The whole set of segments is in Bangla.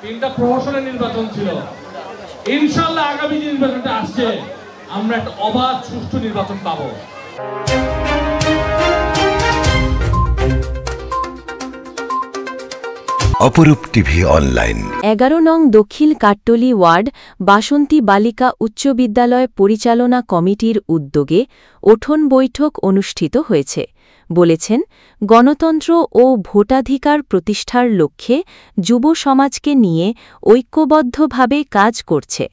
তিনটা প্রহসনের নির্বাচন ছিল। ইনশাআল্লাহ আগামী যে নির্বাচনটা আসছে আমরা একটা অবাধ সুষ্ঠু নির্বাচন পাবো। অপরূপ টিভি অনলাইন 11 নং দক্ষিণ কাট্টলী ওয়ার্ড বাসন্তী বালিকা উচ্চ বিদ্যালয় পরিচালনা কমিটির উদ্যোগে উঠোন বৈঠক অনুষ্ঠিত হয়েছে। বলেছেন, গণতন্ত্র ও ভোটাধিকার প্রতিষ্ঠার লক্ষ্যে যুব সমাজকে নিয়ে ঐক্যবদ্ধভাবে কাজ করছে।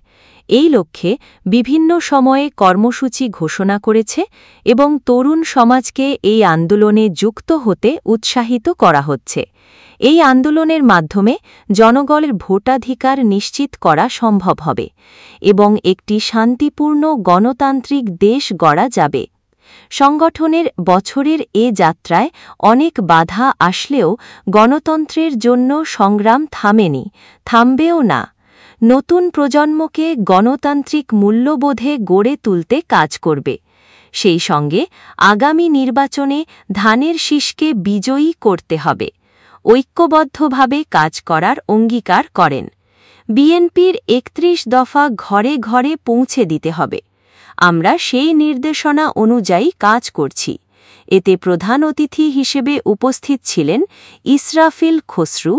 এই লক্ষ্যে বিভিন্ন সময়ে কর্মসূচি ঘোষণা করেছে এবং তরুণ সমাজকে এই আন্দোলনে যুক্ত হতে উৎসাহিত করা হচ্ছে। এই আন্দোলনের মাধ্যমে জনগণের ভোটাধিকার নিশ্চিত করা সম্ভব হবে এবং একটি শান্তিপূর্ণ গণতান্ত্রিক দেশ গড়া যাবে। সংগঠনের বছরের এ যাত্রায় অনেক বাধা আসলেও গণতন্ত্রের জন্য সংগ্রাম থামেনি, থামবেও না। নতুন প্রজন্মকে গণতান্ত্রিক মূল্যবোধে গড়ে তুলতে কাজ করবে। সেই সঙ্গে আগামী নির্বাচনে ধানের শীষকে বিজয়ী করতে হবে। ঐক্যবদ্ধভাবে কাজ করার অঙ্গীকার করেন। বিএনপির 31 দফা ঘরে ঘরে পৌঁছে দিতে হবে। আমরা সেই নির্দেশনা অনুযায়ী কাজ করছি। এতে প্রধান অতিথি হিসেবে উপস্থিত ছিলেন ইসরাফিল খসরু।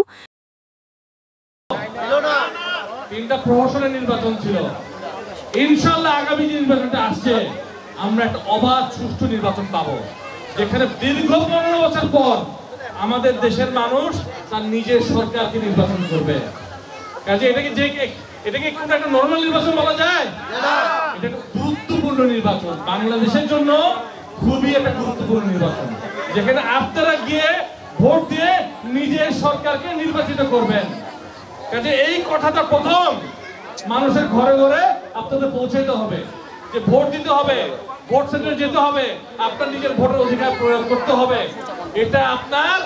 তিনটা প্রহসনের নির্বাচন ছিল। ইনশাআল্লাহ আগামী যে নির্বাচনটা আসছে আমরা একটা অবাধ সুষ্ঠু নির্বাচন পাবো, যেখানে দীর্ঘ 15 বছর পর আমাদের দেশের মানুষ তার নিজের সরকারকে নির্বাচন করবে। কাজে এটাকে কোনো একটা নরমাল নির্বাচন বলা যায় না, এটা একটা গুরুত্বপূর্ণ নির্বাচন, বাংলাদেশের জন্য খুবই একটা গুরুত্বপূর্ণ নির্বাচন, যেখানে আপনারা গিয়ে ভোট দিয়ে নিজের সরকারকে নির্বাচিত করবেন। কাজে এই কথাটা প্রথম মানুষের ঘরে ঘরে আপনাদের পৌঁছাইতে হবে যে ভোট দিতে হবে, ভোট সেন্টারে যেতে হবে, আপনার নিজের ভোটের অধিকার প্রয়োগ করতে হবে। এটা আপনার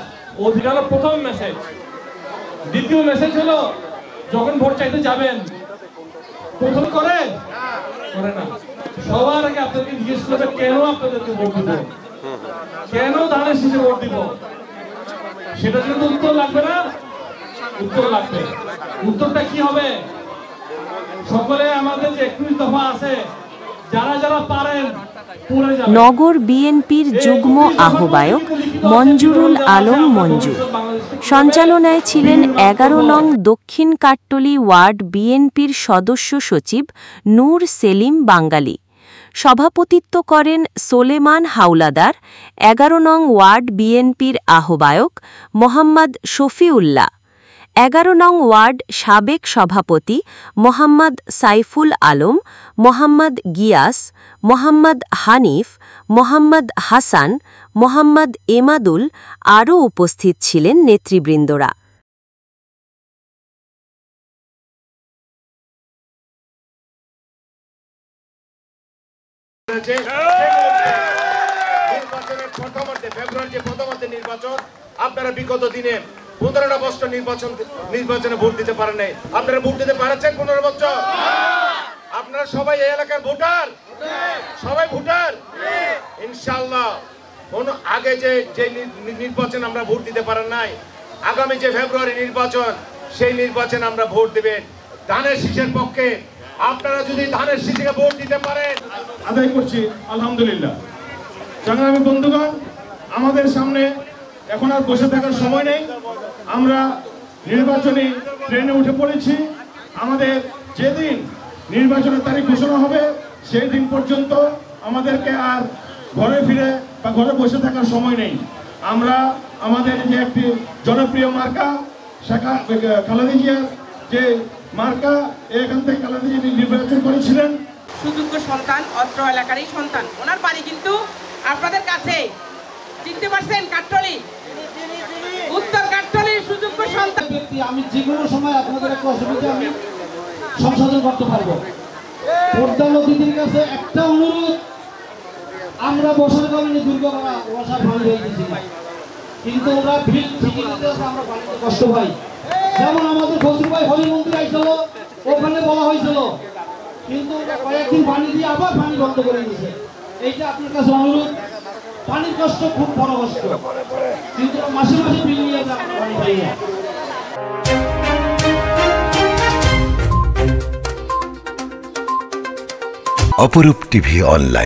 অধিকারের প্রথম মেসেজ। দ্বিতীয় মেসেজ হলো, যখন ভোট চাইতে যাবেন প্রথম করে না, সবার আগে আপনাদেরকে জিজ্ঞেস করবে কেন আপনাদেরকে ভোট দিব, কেন ধানের শীষে ভোট দিব। সেটা যদি উত্তর লাগবে না, উত্তর লাগবে। উত্তরটা কি হবে? সকলে আমাদের যে 21 দফা আছে, যারা যারা পারেন নগর বিএনপির যুগ্ম আহ্বায়ক মঞ্জুরুল আলম মঞ্জু সঞ্চালনায় ছিলেন 11 নং দক্ষিণ কাট্টলী ওয়ার্ড বিএনপির সদস্য সচিব নূর সেলিম বাঙ্গালী। সভাপতিত্ব করেন সোলেমান হাওলাদার, 11 নং ওয়ার্ড বিএনপির আহ্বায়ক মোহাম্মদ শফিউল্লাহ, 11 নং ওয়ার্ড সাবেক সভাপতি মোহাম্মদ সাইফুল আলম, মোহাম্মদ গিয়াস, মোহাম্মদ হানিফ, মোহাম্মদ হাসান, মোহাম্মদ এমাদুল আরও উপস্থিত ছিলেন নেতৃবৃন্দরা। আপনারা বিগত দিনে 15টা বছর নির্বাচনে ভোট দিতে পারেন নাই। আপনারা ভোট দিতে পারছেন 15 বছর? আপনারা সবাই এই এলাকার ভোটার, সবাই ভোটার। ইনশাআল্লাহ আগে যে নির্বাচন আমরা ভোট দিতে পারেন নাই, আগামী যে ফেব্রুয়ারি নির্বাচন, সেই নির্বাচনে আমরা ভোট দিবেন ধানের শীষের পক্ষে। আপনারা যদি ধানের শীষে ভোট দিতে পারেন আদায় করছি আলহামদুলিল্লাহ। সংগ্রামী বন্ধুগণ, আমাদের সামনে এখন আর বসে থাকার সময় নেই। আমরা নির্বাচনী ট্রেনে উঠে পড়েছি। আমাদের যেদিন নির্বাচনের তারিখ ঘোষণা হবে সেই দিন পর্যন্ত আমাদেরকে আর ঘরে ফিরে বা ঘরে বসে থাকার সময় নেই। আমরা আমাদের যে একটি জনপ্রিয় মার্কা খালেদা জিয়ার যে মার্কা, এখান থেকে খালেদা জিয়া নির্বাচন করেছিলেন। সুযোগ্য সন্তান, অত্র এলাকারই সন্তান। ওনার বাড়ি কিন্তু আপনাদের কাছে, চিনতে পারছেন? কাট্টলী, উত্তর কাট্টলীর সুযোগ্য সন্তান। আমি যে কোনো সময় আপনাদের একটা অসুবিধা আমি সংশোধন করতে পারবো। প্রধান অতিথির কাছে একটা অনুরোধ, আমরা বসার কারণে দুর্গা বসার ভালো হয়ে গেছি, কিন্তু ওরা ভিড় ঠিকই দিতে আমরা পানিতে কষ্ট পাই। যেমন আমাদের ফজলু ভাই হরিমন্দির আইছিল, ওখানে বলা হয়েছিল, কিন্তু কয়েকদিন পানি দিয়ে আবার পানি বন্ধ করে দিয়েছে। এইটা আপনার কাছে অনুরোধ। পানির কষ্ট খুব বড় কষ্ট, কিন্তু মাসে মাসে বিল নিয়ে পানি পাই না। অপরূপ টিভি অনলাইন।